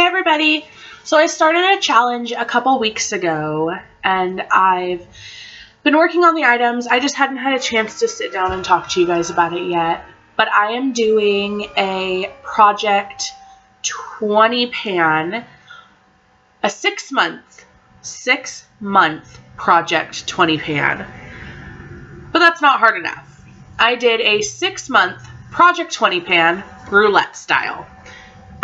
everybody! So I started a challenge a couple weeks ago, and I've been working on the items. I just hadn't had a chance to sit down and talk to you guys about it yet. But I am doing a Project 20 pan, a 6-month Project 20 pan. But that's not hard enough. I did a 6-month Project 20 pan, roulette style.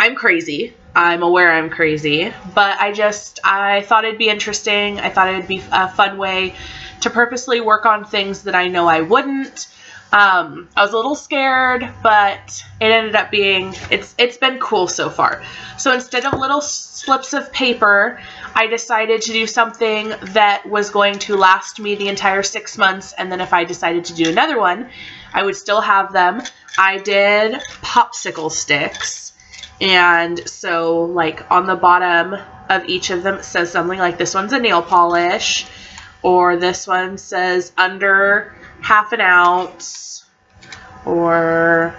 I'm crazy. I'm aware I'm crazy, but I thought it'd be interesting. I thought it'd be a fun way to purposely work on things that I know I wouldn't. I was a little scared, but it ended up being, it's been cool so far. So instead of little slips of paper, I decided to do something that was going to last me the entire 6 months, and then if I decided to do another one, I would still have them. I did popsicle sticks. And so, like, on the bottom of each of them, it says something like, this one's a nail polish, or this one says under half an ounce, or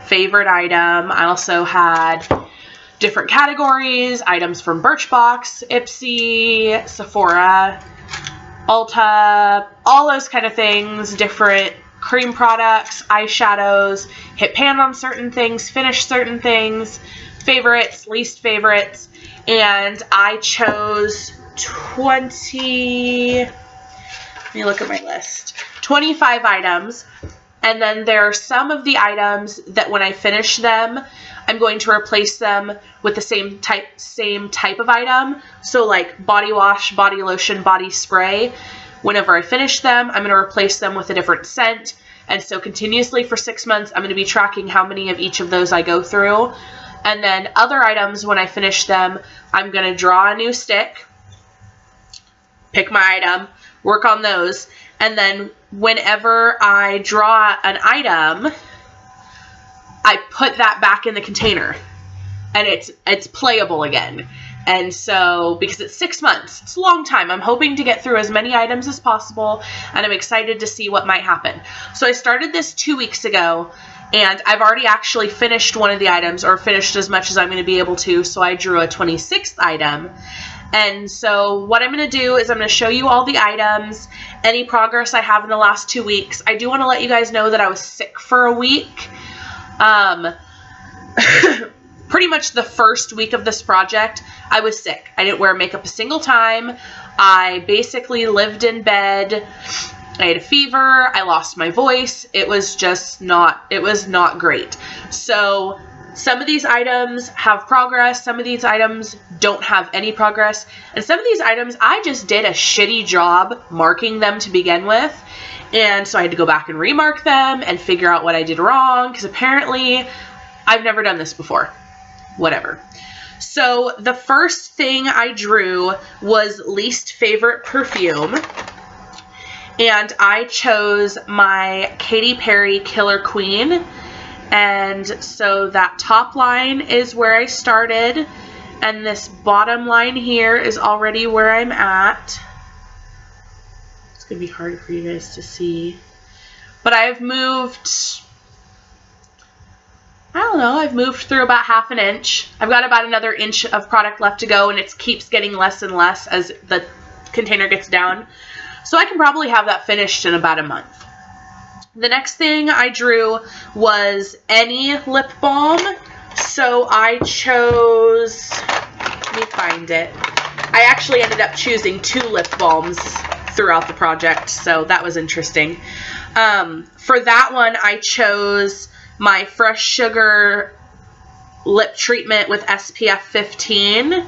favorite item. I also had different categories, items from Birchbox, Ipsy, Sephora, Ulta, all those kind of things, different cream products, eyeshadows, hit pan on certain things, finish certain things, favorites, least favorites, and I chose 20, let me look at my list, 25 items, and then there are some of the items that when I finish them, I'm going to replace them with the same type of item, so like body wash, body lotion, body spray. Whenever I finish them, I'm going to replace them with a different scent. And so continuously for 6 months, I'm going to be tracking how many of each of those I go through. And then other items, when I finish them, I'm going to draw a new stick, pick my item, work on those. And then whenever I draw an item, I put that back in the container. And it's playable again. And so, because it's 6 months, it's a long time. I'm hoping to get through as many items as possible, and I'm excited to see what might happen. So I started this 2 weeks ago, and I've already actually finished one of the items, or finished as much as I'm going to be able to, so I drew a 26th item. And so what I'm going to do is I'm going to show you all the items, any progress I have in the last 2 weeks. I do want to let you guys know that I was sick for a week. Pretty much the first week of this project, I was sick. I didn't wear makeup a single time. I basically lived in bed. I had a fever. I lost my voice. It was just not great. So some of these items have progress. Some of these items don't have any progress. And some of these items, I just did a shitty job marking them to begin with. And so I had to go back and remark them and figure out what I did wrong, because apparently I've never done this before. Whatever. So the first thing I drew was least favorite perfume, and I chose my Katy Perry Killer Queen, and so that top line is where I started, and this bottom line here is already where I'm at. It's gonna be hard for you guys to see, but I've moved, I don't know, I've moved through about half an inch. I've got about another inch of product left to go, and it keeps getting less and less as the container gets down. So I can probably have that finished in about a month. The next thing I drew was any lip balm. So I chose, let me find it. I actually ended up choosing 2 lip balms throughout the project, so that was interesting. For that one, I chose my Fresh Sugar lip treatment with SPF 15.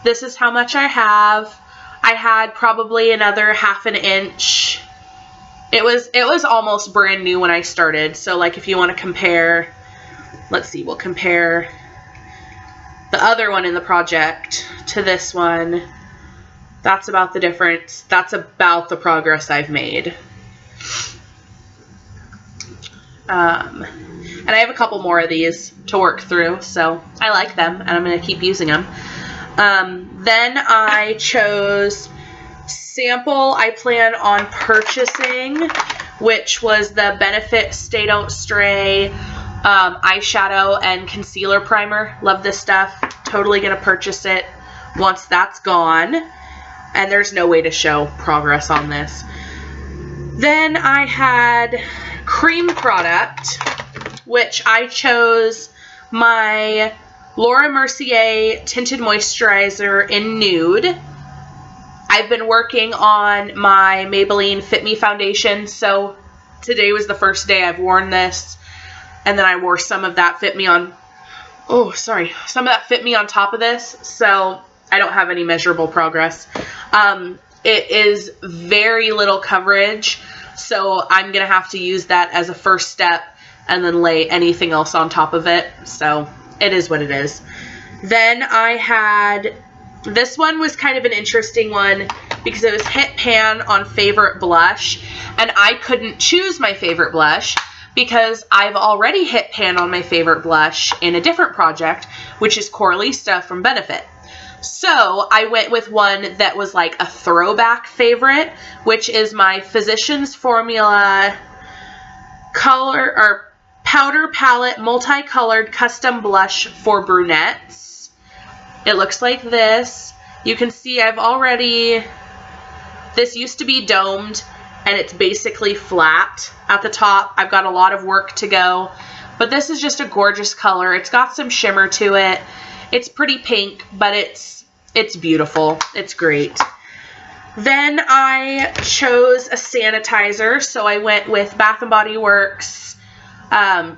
This is how much I have. I had probably another half an inch. It was almost brand new when I started. So like if you want to compare, let's see, we'll compare the other one in the project to this one. That's about the difference. That's about the progress I've made. And I have a couple more of these to work through, so I like them, and I'm going to keep using them. Then I chose sample I plan on purchasing, which was the Benefit Stay Don't Stray eyeshadow and concealer primer. Love this stuff. totally going to purchase it once that's gone. And there's no way to show progress on this. Then I had cream product, which I chose my Laura Mercier Tinted Moisturizer in Nude. I've been working on my Maybelline Fit Me foundation, so today was the first day I've worn this, and then I wore some of that Fit Me on, some of that Fit Me on top of this, so I don't have any measurable progress. It is very little coverage, so I'm going to have to use that as a first step and then lay anything else on top of it, so it is what it is. Then I had, this one was kind of an interesting one because it was hit pan on favorite blush, and I couldn't choose my favorite blush because I've already hit pan on my favorite blush in a different project, which is Coralista from Benefit. So I went with one that was like a throwback favorite, which is my Physicians Formula Powder Palette Multicolored Custom Blush for Brunettes. It looks like this. You can see this used to be domed, and it's basically flat at the top. I've got a lot of work to go, but this is just a gorgeous color. It's got some shimmer to it. It's pretty pink, but it's beautiful. It's great. Then I chose a sanitizer, so I went with Bath & Body Works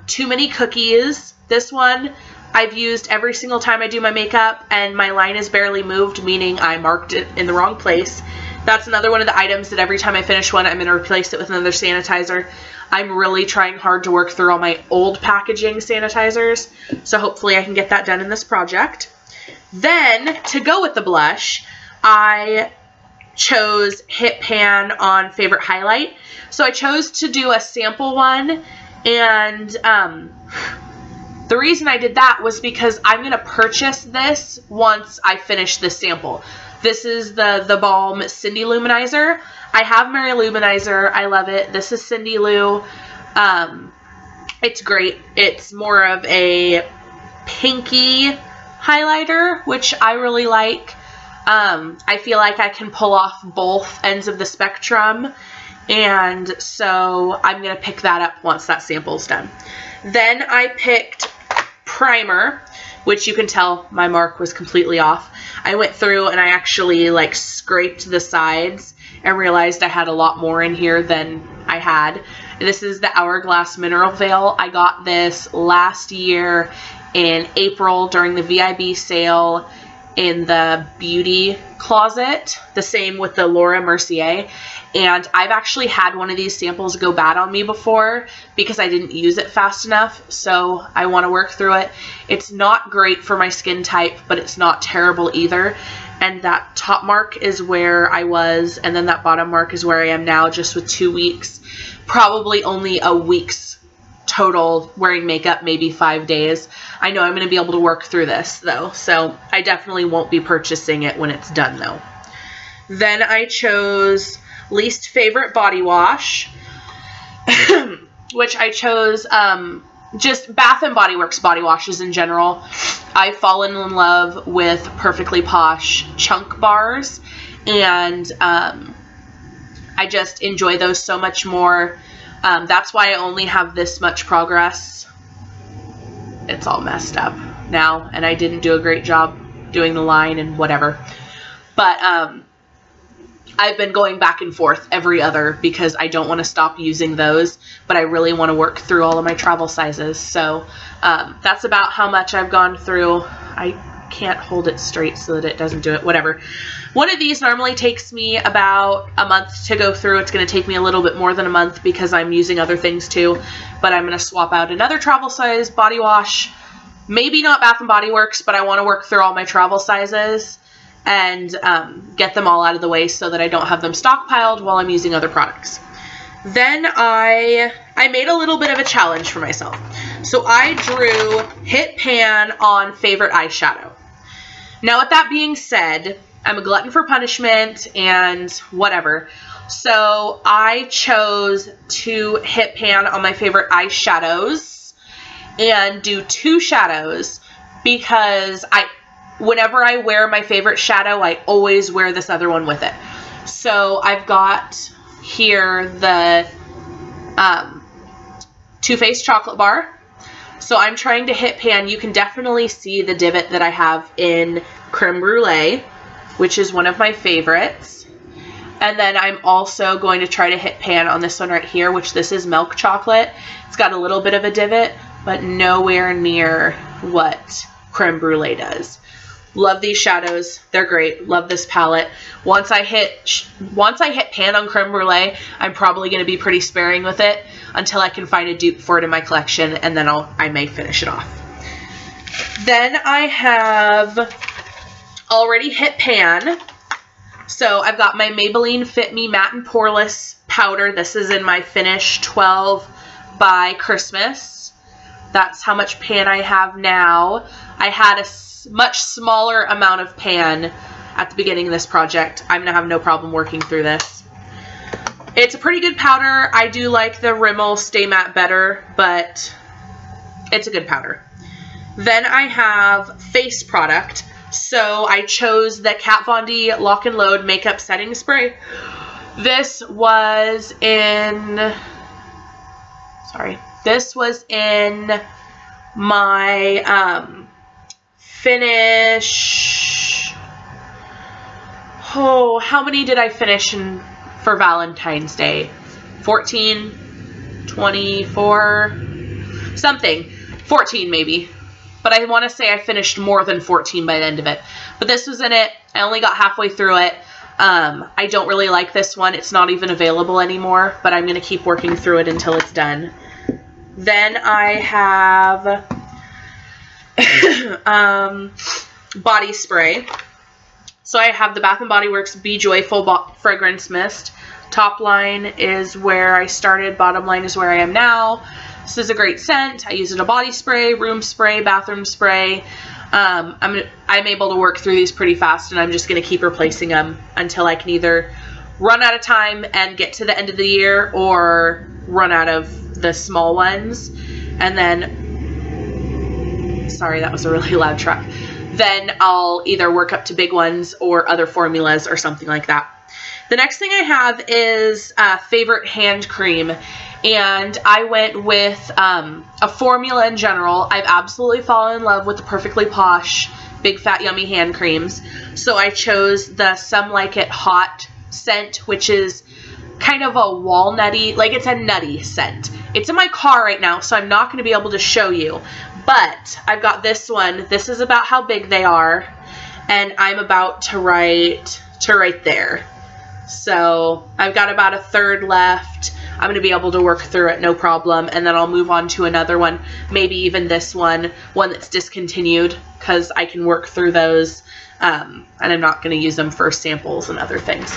Too Many Cookies. This one I've used every single time I do my makeup, and my line is barely moved, meaning I marked it in the wrong place. That's another one of the items that every time I finish one, I'm going to replace it with another sanitizer. I'm really trying hard to work through all my old packaging sanitizers, so hopefully I can get that done in this project. Then, to go with the blush, I chose Hit Pan on Favorite Highlight. So I chose to do a sample one, and the reason I did that was because I'm going to purchase this once I finish this sample. This is the Balm Cindy Luminizer. I have Mary Luminizer. I love it. This is Cindy Lou. It's great. It's more of a pinky highlighter, which I really like. I feel like I can pull off both ends of the spectrum, and so I'm going to pick that up once that sample's done. Then I picked primer, which you can tell my mark was completely off. I went through and I actually like scraped the sides and realized I had a lot more in here than I had. This is the Hourglass Mineral Veil. I got this last year in April during the VIB sale in the beauty closet, the same with the Laura Mercier, and I've actually had one of these samples go bad on me before because I didn't use it fast enough, so I want to work through it. It's not great for my skin type, but it's not terrible either, and that top mark is where I was, and then that bottom mark is where I am now, just with 2 weeks, probably only a week's total wearing makeup, maybe 5 days. I know I'm going to be able to work through this though, so I definitely won't be purchasing it when it's done though. Then I chose least favorite body wash, which I chose just Bath & Body Works body washes in general. I've fallen in love with Perfectly Posh chunk bars, and I just enjoy those so much more. That's why I only have this much progress. It's all messed up now, and I didn't do a great job doing the line and whatever. But I've been going back and forth every other because I don't want to stop using those, but I really want to work through all of my travel sizes. So that's about how much I've gone through. I can't hold it straight so that it doesn't do it. Whatever. One of these normally takes me about a month to go through. It's going to take me a little bit more than a month because I'm using other things too. But I'm going to swap out another travel size body wash. Maybe not Bath & Body Works, but I want to work through all my travel sizes and get them all out of the way so that I don't have them stockpiled while I'm using other products. Then I made a little bit of a challenge for myself. So I drew Hit Pan on favorite eyeshadow. Now with that being said, I'm a glutton for punishment and whatever. So I chose to hit pan on my favorite eyeshadows and do 2 shadows because whenever I wear my favorite shadow, I always wear this other one with it. So I've got here the Too Faced chocolate bar. So I'm trying to hit pan. You can definitely see the divot that I have in Creme Brulee, which is one of my favorites. And then I'm also going to try to hit pan on this one right here, which this is milk chocolate. It's got a little bit of a divot, but nowhere near what Creme Brulee does. Love these shadows. They're great. Love this palette. Once I hit pan on Creme Brulee, I'm probably going to be pretty sparing with it until I can find a dupe for it in my collection, and then I may finish it off. Then I have already hit pan. So I've got my Maybelline Fit Me Matte and Poreless powder. This is in my Finish 12 by Christmas. That's how much pan I have now. I had a much smaller amount of pan at the beginning of this project. I'm gonna have no problem working through this. It's a pretty good powder. I do like the Rimmel Stay Matte better, but it's a good powder. Then I have face product. So I chose the Kat Von D Lock and Load Makeup Setting Spray. This was in my finish. Oh, how many did I finish for Valentine's Day? 14, 24, something. 14 maybe. But I want to say I finished more than 14 by the end of it. But this was in it. I only got halfway through it. I don't really like this one. It's not even available anymore. But I'm going to keep working through it until it's done. Then I have body spray. So I have the Bath & Body Works Be Joyful Fragrance Mist. Top line is where I started. Bottom line is where I am now. This is a great scent. I use it in a body spray, room spray, bathroom spray. I'm able to work through these pretty fast, and I'm just going to keep replacing them until I can either run out of time and get to the end of the year, or run out of the small ones. And then, sorry, that was a really loud truck. Then I'll either work up to big ones or other formulas or something like that. The next thing I have is favorite hand cream. And I went with a formula in general. I've absolutely fallen in love with the Perfectly Posh Big Fat Yummy hand creams. So I chose the Some Like It Hot scent, which is kind of a walnutty, like it's a nutty scent. It's in my car right now, so I'm not going to be able to show you. But I've got this one. This is about how big they are. And I'm about to write right there. So I've got about a third left. I'm going to be able to work through it, no problem. And then I'll move on to another one, maybe even this one that's discontinued, because I can work through those. And I'm not going to use them for samples and other things.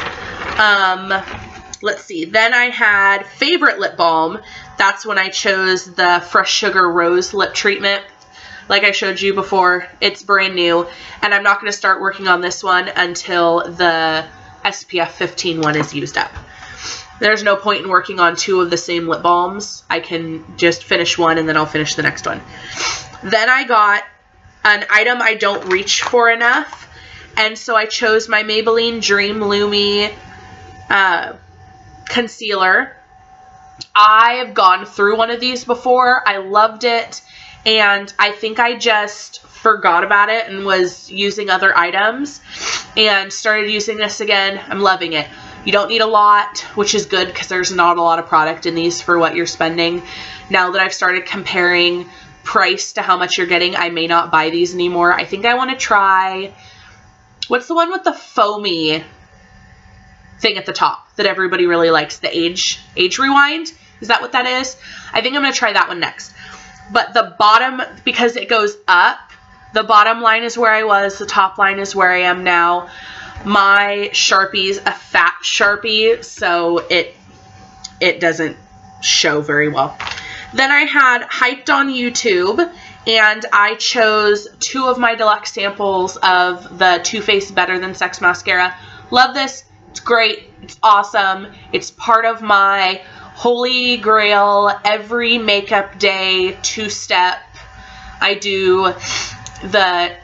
Let's see. Then I had favorite lip balm. That's when I chose the Fresh Sugar Rose Lip Treatment. Like I showed you before, it's brand new. And I'm not going to start working on this one until the SPF 15 one is used up. There's no point in working on two of the same lip balms. I can just finish one and then I'll finish the next one. Then I got an item I don't reach for enough. And so I chose my Maybelline Dream Lumi concealer. I've gone through one of these before. I loved it. And I think I just forgot about it and was using other items and started using this again. I'm loving it. You don't need a lot, which is good because there's not a lot of product in these for what you're spending. Now that I've started comparing price to how much you're getting, I may not buy these anymore. I think I want to try, what's the one with the foamy thing at the top that everybody really likes? The Age Rewind? Is that what that is? I think I'm going to try that one next. But the bottom, because it goes up, the bottom line is where I was, the top line is where I am now. My Sharpie's a fat Sharpie, so it doesn't show very well. Then I had Hyped on YouTube, and I chose two of my deluxe samples of the Too Faced Better Than Sex mascara. Love this. It's great. It's awesome. It's part of my holy grail every makeup day two-step. I do the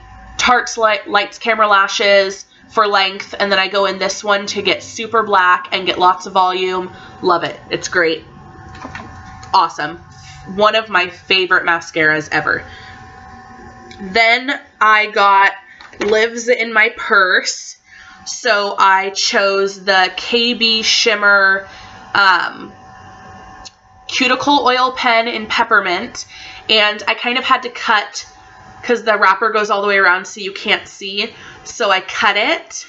Tarte's Lights Camera Lashes for length, and then I go in this one to get super black and get lots of volume. Love it. It's great. Awesome. One of my favorite mascaras ever. Then I got Lives in my purse. So I chose the KB Shimmer cuticle oil pen in peppermint, and I kind of had to cut because the wrapper goes all the way around so you can't see, so I cut it.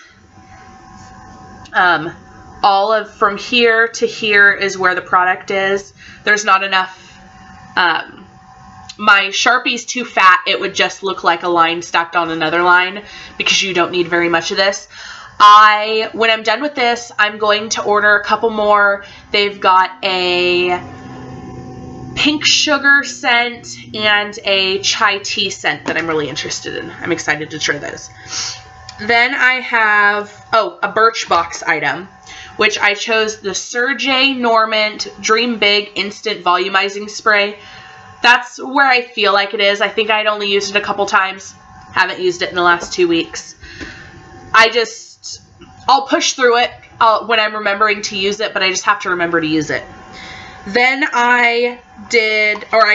All of from here to here is where the product is. There's not enough. My Sharpie's too fat. It would just look like a line stacked on another line because you don't need very much of this. When I'm done with this, I'm going to order a couple more. They've got a pink sugar scent and a chai tea scent that I'm really interested in. I'm excited to try those. Then I have, a Birchbox item, which I chose the Sergey Normant Dream Big Instant Volumizing Spray. That's where I feel like it is. I think I'd only used it a couple times. Haven't used it in the last 2 weeks. I'll push through it when I'm remembering to use it, but I just have to remember to use it. Then I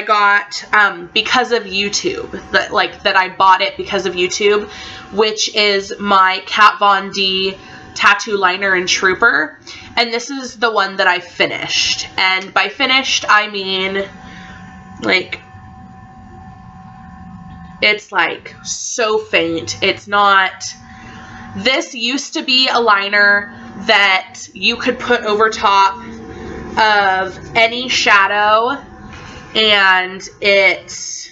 got, because of YouTube, that I bought it because of YouTube, which is my Kat Von D Tattoo Liner and Trooper. And this is the one that I finished. And by finished, I mean, it's so faint. It's not. This used to be a liner that you could put over top of any shadow, and it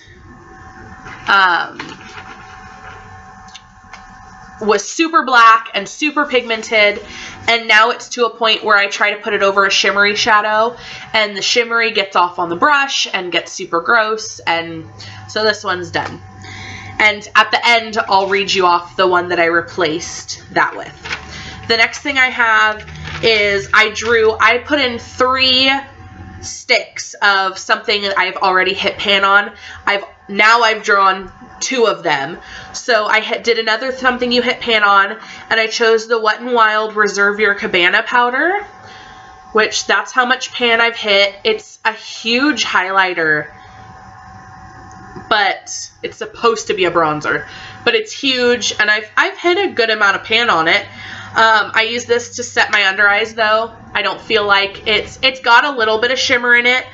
was super black and super pigmented, and now it's to a point where I try to put it over a shimmery shadow, and the shimmery gets off on the brush and gets super gross, and so this one's done. And at the end, I'll read you off the one that I replaced that with. The next thing I have is I put in 3 sticks of something that I've already hit pan on. I've drawn 2 of them. So I did another something you hit pan on, and I chose the Wet n Wild Reserve Your Cabana powder, which that's how much pan I've hit. It's a huge highlighter, but it's supposed to be a bronzer, but it's huge, and I've hit a good amount of pan on it. I use this to set my under eyes, though. I don't feel like it's got a little bit of shimmer in it.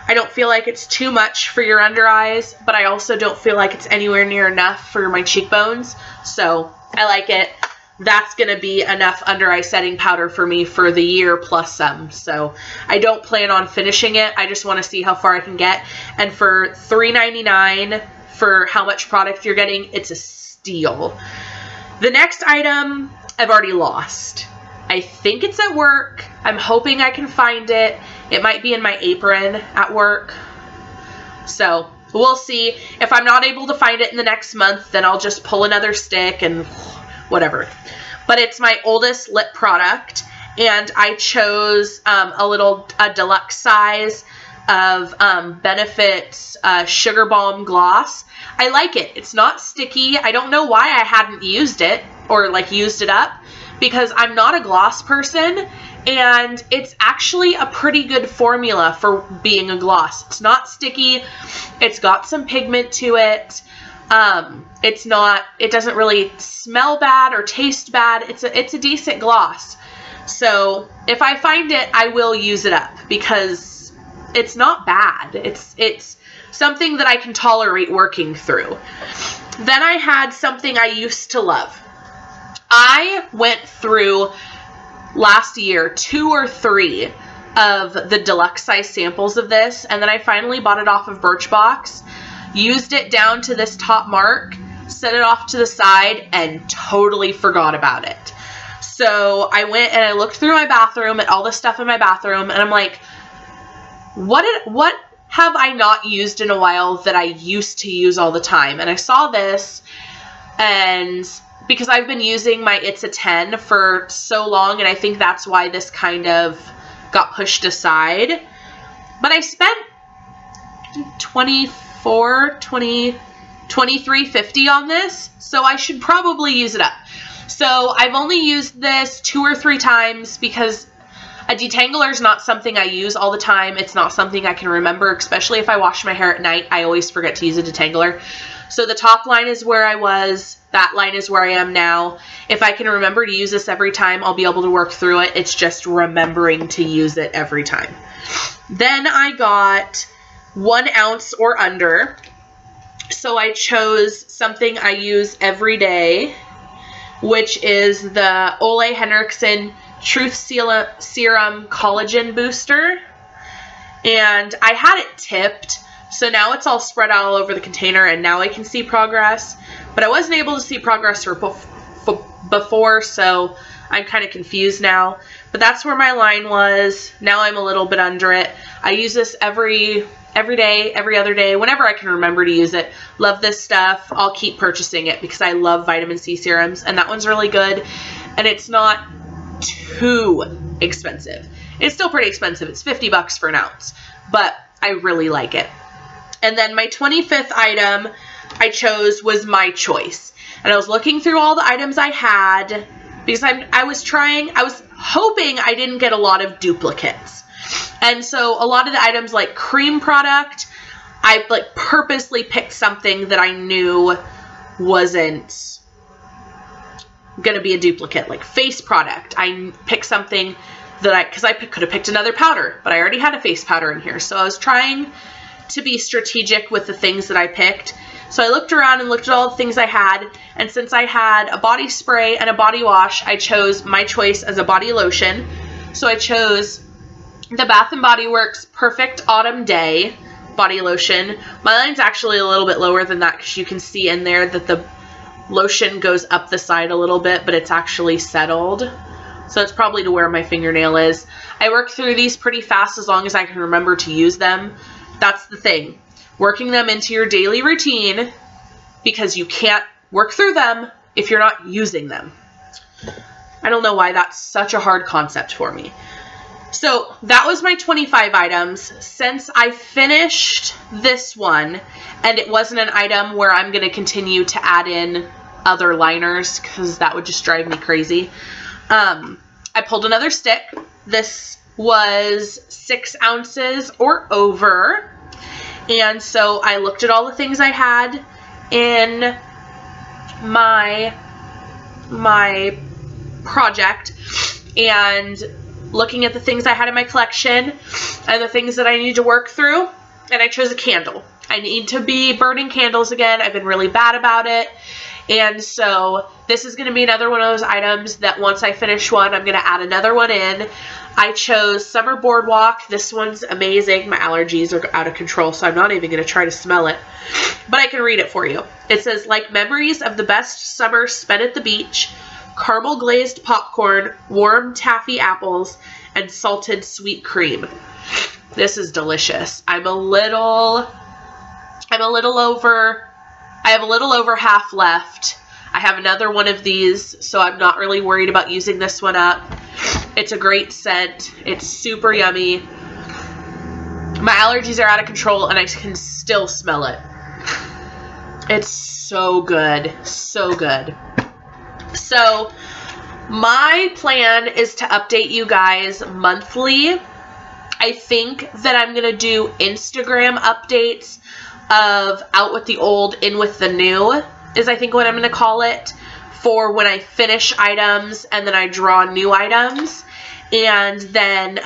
I don't feel like it's too much for your under eyes, but I also don't feel like it's anywhere near enough for my cheekbones, so I like it. That's going to be enough under eye setting powder for me for the year plus some. So I don't plan on finishing it. I just want to see how far I can get. And for $3.99 for how much product you're getting, it's a steal. The next item I've already lost. I think it's at work. I'm hoping I can find it. It might be in my apron at work. So we'll see. If I'm not able to find it in the next month, then I'll just pull another stick and whatever. But it's my oldest lip product, and I chose a deluxe size of Benefit's Sugar Balm Gloss. I like it. It's not sticky. I don't know why I hadn't used it or used it up, because I'm not a gloss person, and it's actually a pretty good formula for being a gloss. It's not sticky. It's got some pigment to it. It doesn't really smell bad or taste bad. It's a decent gloss. So if I find it, I will use it up because it's not bad. It's something that I can tolerate working through. Then I had something I used to love. I went through last year 2 or 3 of the deluxe size samples of this, and then I finally bought it off of Birchbox. Used it down to this top mark, set it off to the side, and totally forgot about it. So I went and I looked through my bathroom at all the stuff in my bathroom, and I'm like, what have I not used in a while that I used to use all the time? And I saw this, and because I've been using my It's a 10 for so long, and I think that's why this kind of got pushed aside. But I spent $23.50 on this, so I should probably use it up. So I've only used this 2 or 3 times because a detangler is not something I use all the time. It's not something I can remember, especially if I wash my hair at night. I always forget to use a detangler. So the top line is where I was. That line is where I am now. If I can remember to use this every time, I'll be able to work through it. It's just remembering to use it every time. Then I got 1 ounce or under. So I chose something I use every day, which is the Ole Henriksen Truth Serum Collagen Booster. And I had it tipped, so now it's all spread out all over the container, and now I can see progress. But I wasn't able to see progress before, so I'm kind of confused now. But that's where my line was. Now I'm a little bit under it. I use this every day, every other day, whenever I can remember to use it. Love this stuff. I'll keep purchasing it because I love vitamin C serums, and that one's really good. And it's not too expensive. It's still pretty expensive. It's $50 for an ounce, but I really like it. And then my 25th item I chose was My Choice. And I was looking through all the items I had because I was hoping I didn't get a lot of duplicates. And so a lot of the items like cream product, I like purposely picked something that I knew wasn't going to be a duplicate. Like face product, I picked something that because I could have picked another powder, but I already had a face powder in here. So I was trying to be strategic with the things that I picked. So I looked around and looked at all the things I had, and since I had a body spray and a body wash, I chose My Choice as a body lotion. So I chose the Bath & Body Works Perfect Autumn Day body lotion. My line's actually a little bit lower than that because you can see in there that the lotion goes up the side a little bit, but it's actually settled. So it's probably to where my fingernail is. I work through these pretty fast as long as I can remember to use them. That's the thing. Working them into your daily routine, because you can't work through them if you're not using them. I don't know why that's such a hard concept for me. So that was my 25 items. Since I finished this one, and it wasn't an item where I'm going to continue to add in other liners, because that would just drive me crazy, I pulled another stick. This was 6 ounces or over. And so I looked at all the things I had in my project, and looking at the things I had in my collection and the things that I need to work through, and I chose a candle. I need to be burning candles again. I've been really bad about it. And so this is going to be another one of those items that once I finish one, I'm going to add another one in. I chose Summer Boardwalk. This one's amazing. My allergies are out of control, so I'm not even going to try to smell it. But I can read it for you. It says, like memories of the best summer spent at the beach, caramel glazed popcorn, warm taffy apples, and salted sweet cream. This is delicious. I have a little over half left. I have another one of these, so I'm not really worried about using this one up. It's a great scent. It's super yummy. My allergies are out of control, and I can still smell it. It's so good. So good. So my plan is to update you guys monthly. I think that I'm going to do Instagram updates of out with the old, in with the new, is I think what I'm going to call it, for when I finish items and then I draw new items. And then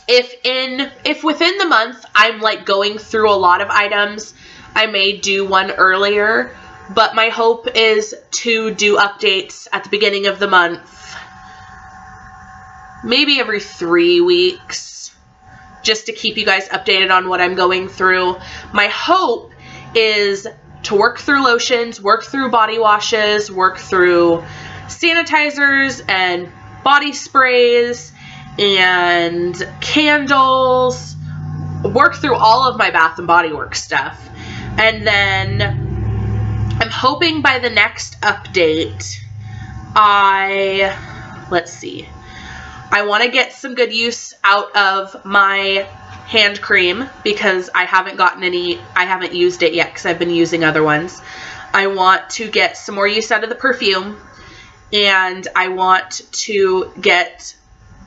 if within the month I'm like going through a lot of items, I may do one earlier. But my hope is to do updates at the beginning of the month, maybe every 3 weeks, just to keep you guys updated on what I'm going through. My hope is to work through lotions, work through body washes, work through sanitizers and body sprays and candles, work through all of my Bath & Body Works stuff. And then I'm hoping by the next update, let's see, I want to get some good use out of my hand cream because I haven't used it yet because I've been using other ones. I want to get some more use out of the perfume, and I want to get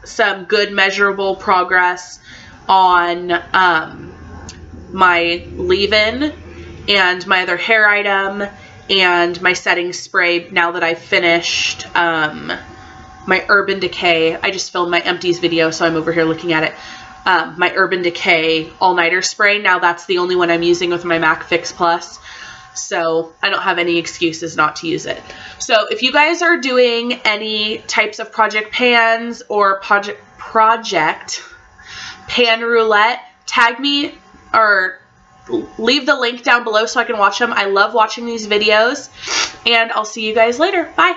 some good measurable progress on my leave-in and my other hair item and my setting spray now that I've finished my Urban Decay. I just filmed my empties video, so I'm over here looking at it. My Urban Decay all-nighter spray. Now that's the only one I'm using with my MAC Fix Plus. So I don't have any excuses not to use it. So if you guys are doing any types of project pans or project pan roulette, tag me or leave the link down below so I can watch them. I love watching these videos, and I'll see you guys later. Bye.